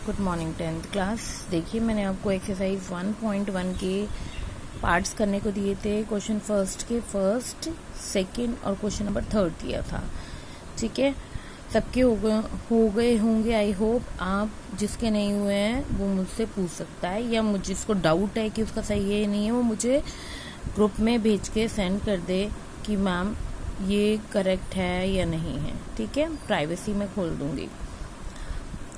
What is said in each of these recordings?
Good morning 10th class. देखिए मैंने आपको एक्सरसाइज 1.1 के पार्ट्स करने को दिए थे। क्वेश्चन फर्स्ट के फर्स्ट, सेकंड और क्वेश्चन नंबर 3 दिया था। ठीक है, सबके हो गए होंगे आई होप। आप जिसके नहीं हुए हैं वो मुझसे पूछ सकता है, या मुझे जिसको डाउट है कि उसका सही है या नहीं है वो मुझे ग्रुप में भेज के सेंड कर दे कि मैम ये करेक्ट है या नहीं है। ठीक है, प्राइवेसी में खोल दूंगी।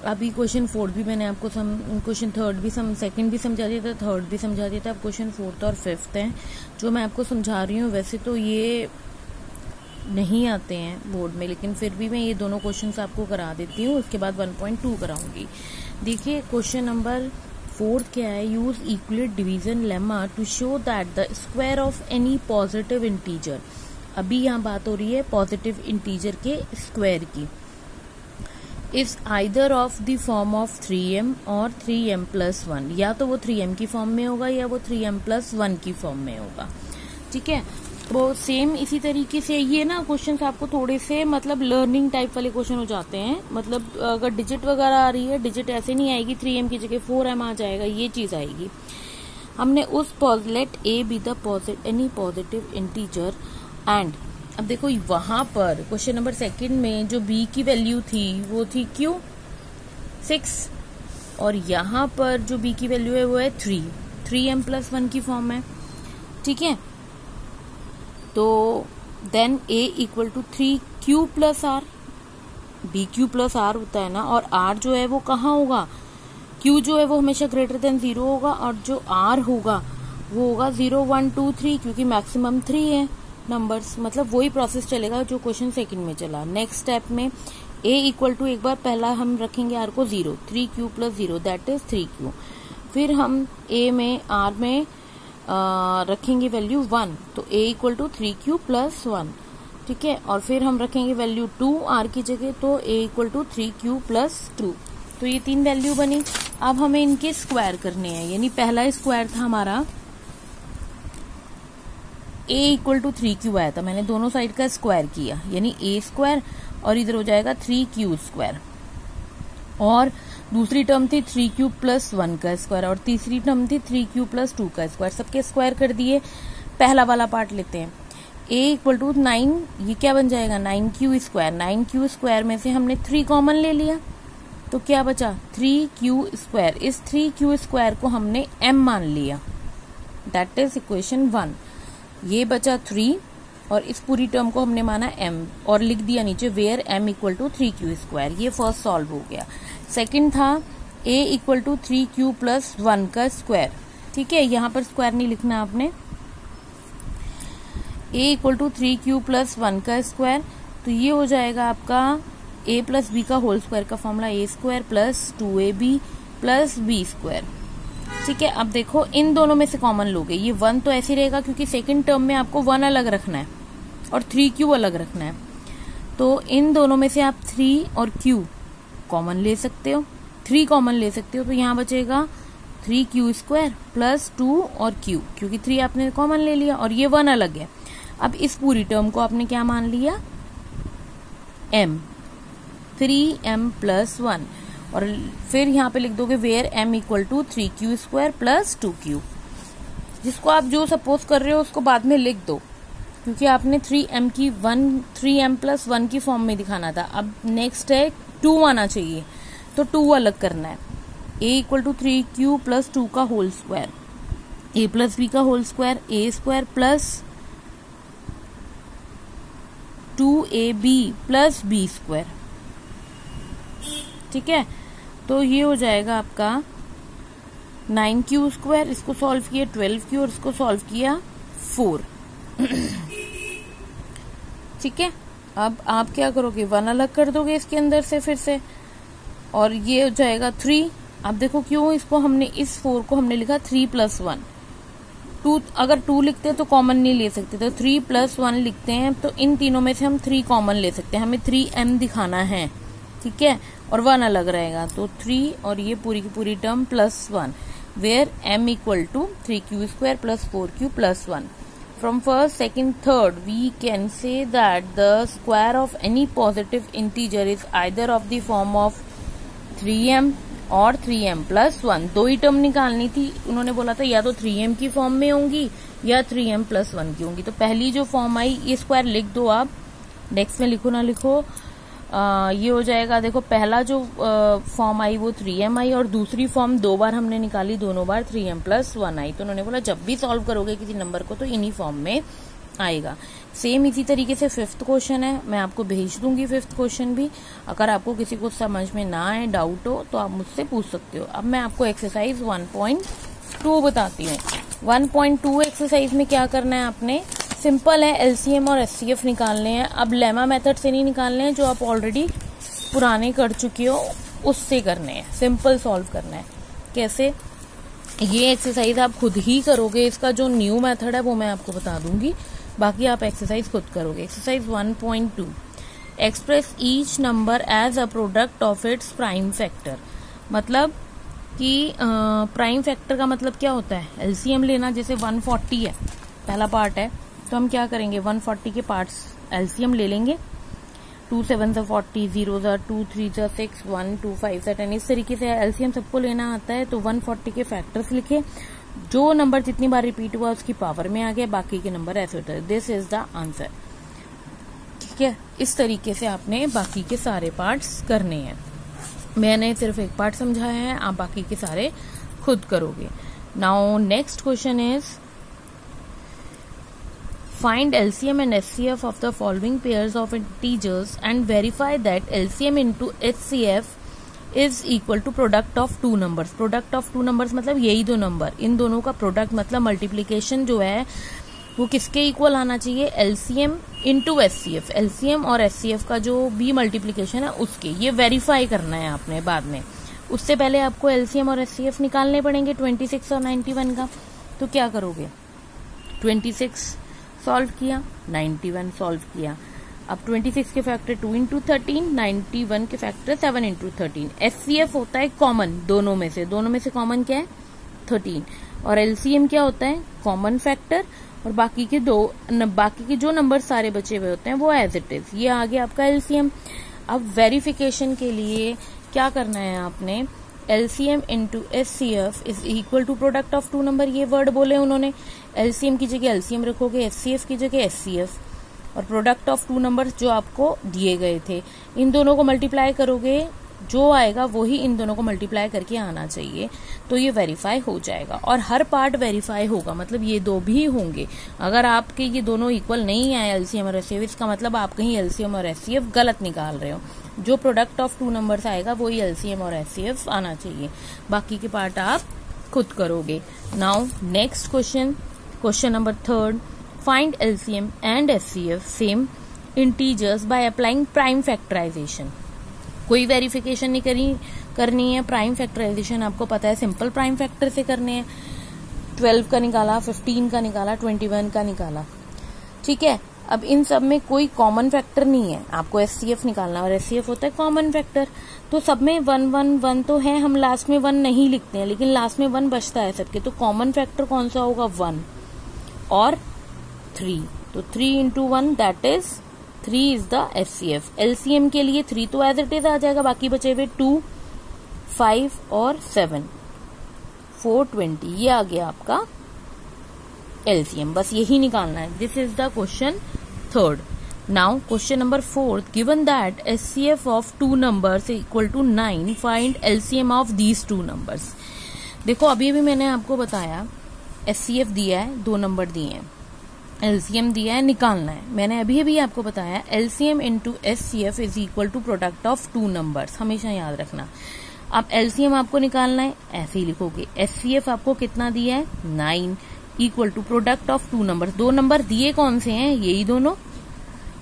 अभी क्वेश्चन 4 भी मैंने आपको क्वेश्चन 3 भी सेकंड भी समझा दिया था, 3 भी समझा दिया था। अब क्वेश्चन 4 और 5 है जो मैं आपको समझा रही हूँ। वैसे तो ये नहीं आते हैं बोर्ड में, लेकिन फिर भी मैं ये दोनों क्वेश्चंस आपको करा देती हूँ, उसके बाद 1.2 कराऊंगी। देखिए क्वेश्चन नंबर 4 क्या है, use Euclid's division lemma to show that the square of any positive integer. अभी यहाँ बात हो रही है पॉजिटिव इंटीजर के स्क्वायर की। Is either of the form of 3m और 3m+1, या तो वो 3m की फॉर्म में होगा या वो 3m+1 की फॉर्म में होगा। ठीक है, वो सेम इसी तरीके से ये ना क्वेश्चंस आपको थोड़े से मतलब लर्निंग टाइप वाले क्वेश्चन हो जाते हैं। मतलब अगर डिजिट वगैरह आ रही है, डिजिट ऐसे नहीं आएगी 3m की जगह 4m आ जाएगा, ये चीज आएगी। हमने उस let a b the any positive integer and, अब देखो वहां पर क्वेश्चन नंबर 2 में जो b की वैल्यू थी वो थी q 6, और यहाँ पर जो b की वैल्यू है वो है 3m+1 की फॉर्म है। ठीक है, तो then a equal to 3q+r, bq+r होता है ना, और r जो है वो कहाँ होगा, q जो है वो हमेशा ग्रेटर देन 0 होगा, और जो r होगा वो होगा 0 1 2 3, क्योंकि मैक्सिमम 3 है नंबर्स। मतलब वही प्रोसेस चलेगा जो क्वेश्चन 2 में चला। नेक्स्ट स्टेप में a इक्वल टू, एक बार पहला हम रखेंगे r को 0, 3q+0 दैट इज 3q। फिर हम a में r में रखेंगे वैल्यू 1, तो a इक्वल टू 3q+1। ठीक है, और फिर हम रखेंगे वैल्यू 2 r की जगह, तो a इक्वल टू 3q+2। तो ये 3 वैल्यू बनी। अब हमें इनके स्क्वायर करने हैं, यानी पहला स्क्वायर था हमारा a इक्वल टू 3q आया था, मैंने दोनों साइड का स्क्वायर किया, यानी a स्क्वायर, और इधर हो जाएगा 3q स्क्वायर। और दूसरी टर्म थी 3q+1 का स्क्वायर, और तीसरी टर्म थी 3q+2 का स्क्वायर। सबके स्क्वायर कर दिए। पहला वाला पार्ट लेते हैं, a इक्वल टू 9, ये क्या बन जाएगा 9q स्क्वायर। 9q स्क्वायर में से हमने 3 कॉमन ले लिया, तो क्या बचा 3q स्क्वायर। इस 3q स्क्वायर को हमने m मान लिया, दैट इज इक्वेशन 1। ये बचा 3, और इस पूरी टर्म को हमने माना m, और लिख दिया नीचे where m equal to 3q square. ये फर्स्ट सॉल्व हो गया। सेकंड था a इक्वल टू 3q+1 का स्क्वायर। ठीक है, यहाँ पर स्क्वायर नहीं लिखना आपने। a इक्वल टू 3q+1 का स्क्वायर, तो ये हो जाएगा आपका a प्लस बी का होल स्क्वायर का formula, a square plus 2ab plus b square. ठीक है, अब देखो इन दोनों में से कॉमन लोगे, ये 1 तो ऐसे रहेगा क्योंकि सेकंड टर्म में आपको 1 अलग रखना है और 3q अलग रखना है। तो इन दोनों में से आप 3 और q कॉमन ले सकते हो, 3 कॉमन ले सकते हो, तो यहाँ बचेगा 3q स्क्वायर प्लस 2 और q, क्योंकि 3 आपने कॉमन ले लिया और ये 1 अलग है। अब इस पूरी टर्म को आपने क्या मान लिया m, 3m+1, और फिर यहाँ पे लिख दोगे where m equal to 3q square plus 2q। जिसको आप जो सपोज कर रहे हो उसको बाद में लिख दो, क्योंकि आपने 3m+1 की फॉर्म में दिखाना था। अब नेक्स्ट है 2 आना चाहिए, तो 2 अलग करना है। a इक्वल टू 3q+2 का whole square, a plus B का whole square, a square plus 2ab plus b square. ठीक है, तो ये हो जाएगा आपका 9q स्क्वायर, इसको सॉल्व किया 12q, और इसको सॉल्व किया 4। ठीक है, अब आप क्या करोगे 1 अलग कर दोगे इसके अंदर से फिर से, और ये हो जाएगा 3। अब देखो क्यों इसको हमने, इस 4 को हमने लिखा 3+1। 2 अगर 2 लिखते हैं तो कॉमन नहीं ले सकते, तो 3+1 लिखते हैं, तो इन तीनों में से हम 3 कॉमन ले सकते हैं। हमें 3m दिखाना है, ठीक है, और 1 अलग रहेगा, तो 3 और ये पूरी की पूरी term +1, where m equal to 3q square plus 4q plus 1। From first, second, third we can say that the square of any positive integer is either of the form of 3m और 3m+1, दो ही term निकालनी थी। उन्होंने बोला था या तो 3m की फॉर्म में होंगी या 3m+1 की होंगी। तो पहली जो फॉर्म आई ये स्क्वायर लिख दो आप, नेक्स्ट में लिखो ना लिखो, ये हो जाएगा। देखो पहला जो फॉर्म आई वो 3m आई और दूसरी फॉर्म दो बार हमने निकाली, दोनों बार 3m+1 आई। तो उन्होंने बोला जब भी सॉल्व करोगे किसी नंबर को तो इन्हीं फॉर्म में आएगा। सेम इसी तरीके से फिफ्थ क्वेश्चन है, मैं आपको भेज दूंगी फिफ्थ क्वेश्चन भी। अगर आपको किसी को समझ में ना आए, डाउट हो तो आप मुझसे पूछ सकते हो। अब मैं आपको एक्सरसाइज 1.2 बताती हूँ। 1.2 एक्सरसाइज में क्या करना है आपने, सिंपल है, एलसीएम और एचसीएफ निकालने हैं। अब लेमा मेथड से नहीं निकालने हैं, जो आप ऑलरेडी पुराने कर चुके हो उससे करने हैं, सिंपल सॉल्व करना है। कैसे, ये एक्सरसाइज आप खुद ही करोगे, इसका जो न्यू मेथड है वो मैं आपको बता दूंगी, बाकी आप एक्सरसाइज खुद करोगे। Exercise 1.2, express each number as a product of its prime factor. मतलब कि प्राइम फैक्टर का मतलब क्या होता है, एलसीएम लेना। जैसे 140 है, पहला पार्ट है, तो हम क्या करेंगे 140 के पार्ट्स एलसीएम ले लेंगे। 2 7 40, 0 2 3 6, 1 2 5 10, इस तरीके से एलसीएम सबको लेना आता है। तो 140 के फैक्टर्स लिखे, जो नंबर जितनी बार रिपीट हुआ उसकी पावर में आ गया, बाकी के नंबर ऐसे होते हैं। This is the answer. ठीक है, इस तरीके से आपने बाकी के सारे पार्ट्स करने हैं। मैंने सिर्फ एक पार्ट समझाया है, आप बाकी के सारे खुद करोगे। Now next question is find LCM and HCF of the following pairs of integers and verify that LCM into HCF is equal to product of two numbers। product of two numbers मतलब यही दो number, इन दोनों का product मतलब multiplication जो है वो किसके इक्वल आना चाहिए, LCM into HCF। LCM और HCF का जो भी मल्टीप्लीकेशन है उसके, ये वेरीफाई करना है आपने बाद में। उससे पहले आपको LCM और HCF निकालने पड़ेंगे 26 और 91 का। तो क्या करोगे, 26 सॉल्व किया, 91 सॉल्व किया। अब 26 के फैक्टर 2 इंटू 13, 91 के फैक्टर 7 इंटू 13। एचसीएफ होता है कॉमन दोनों में से कॉमन क्या है 13, और एलसीएम क्या होता है कॉमन फैक्टर, और बाकी के जो नंबर सारे बचे हुए होते हैं वो एज इट इज। ये आ गया आपका एलसीएम। अब वेरिफिकेशन के लिए क्या करना है आपने, LCM into HCF is equal to product of two number. ये वर्ड बोले उन्होंने, LCM की जगह LCM रखोगे, HCF की जगह HCF, और प्रोडक्ट ऑफ टू नंबर जो आपको दिए गए थे, इन दोनों को मल्टीप्लाई करोगे, जो आएगा वही इन दोनों को मल्टीप्लाई करके आना चाहिए। तो ये वेरीफाई हो जाएगा, और हर पार्ट वेरीफाई होगा, मतलब ये दो भी होंगे। अगर आपके ये दोनों इक्वल नहीं आए LCM और HCF, इसका मतलब आप कहीं LCM और HCF गलत निकाल रहे हो। जो प्रोडक्ट ऑफ टू नंबर्स आएगा वही LCM और HCF आना चाहिए, बाकी के पार्ट आप खुद करोगे। Now next question, question number 3, find LCM and HCF same integers by applying prime factorization. कोई वेरिफिकेशन नहीं करनी है। प्राइम फैक्टराइजेशन आपको पता है सिंपल प्राइम फैक्टर से करने हैं। 12 का निकाला, 15 का निकाला, 21 का निकाला, ठीक है। अब इन सब में कोई कॉमन फैक्टर नहीं है, आपको HCF निकालना, और HCF होता है कॉमन फैक्टर। तो सब में 1 1 1 तो है, हम लास्ट में 1 नहीं लिखते हैं, लेकिन लास्ट में 1 बचता है सबके। तो कॉमन फैक्टर कौन सा होगा, 1 और 3। तो 3 into 1 that is 3 is the HCF। LCM के लिए 3 तो एज इट इज आ जाएगा, बाकी बचे हुए 2 5 और 7 420, ये आ गया आपका LCM। बस यही निकालना है। This is the question 3rd। Now question number 4th, given that HCF of two numbers equal to 9, find LCM of these two numbers. देखो अभी भी मैंने आपको बताया HCF दिया है, दो नंबर दिए हैं, LCM दिया है, निकालना है। मैंने अभी भी आपको बताया LCM into HCF is equal to product of two numbers, हमेशा याद रखना। अब LCM आपको निकालना है, ऐसे ही लिखोगे। HCF आपको कितना दिया है 9, equal to product of two number. दो नंबर दिए कौन से हैं, यही दोनों,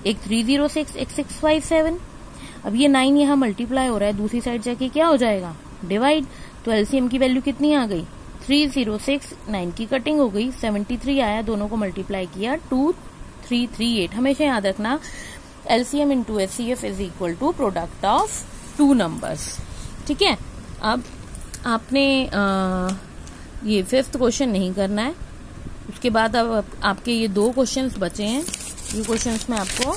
एक 306 एक 657। अब ये 9 यहाँ मल्टीप्लाई हो रहा है, दूसरी साइड जाके क्या हो जाएगा डिवाइड। तो LCM की वैल्यू कितनी आ गई 306, 9 की कटिंग हो गई, 73 आया, दोनों को मल्टीप्लाई किया 2338। हमेशा याद रखना LCM into HCF is equal to product of two numbers, ठीक है। अब आपने ये 5th क्वेश्चन नहीं करना है। उसके बाद अब आपके ये 2 क्वेश्चंस बचे हैं, ये क्वेश्चंस मैं आपको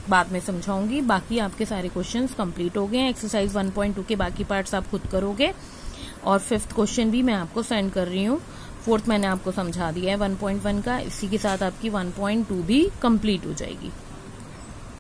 बाद में समझाऊंगी। बाकी आपके सारे क्वेश्चंस कंप्लीट हो गए हैं। एक्सरसाइज 1.2 के बाकी पार्ट्स आप खुद करोगे और 5th क्वेश्चन भी मैं आपको सेंड कर रही हूँ। 4th मैंने आपको समझा दिया है 1.1 का। इसी के साथ आपकी 1.2 भी कंप्लीट हो जाएगी।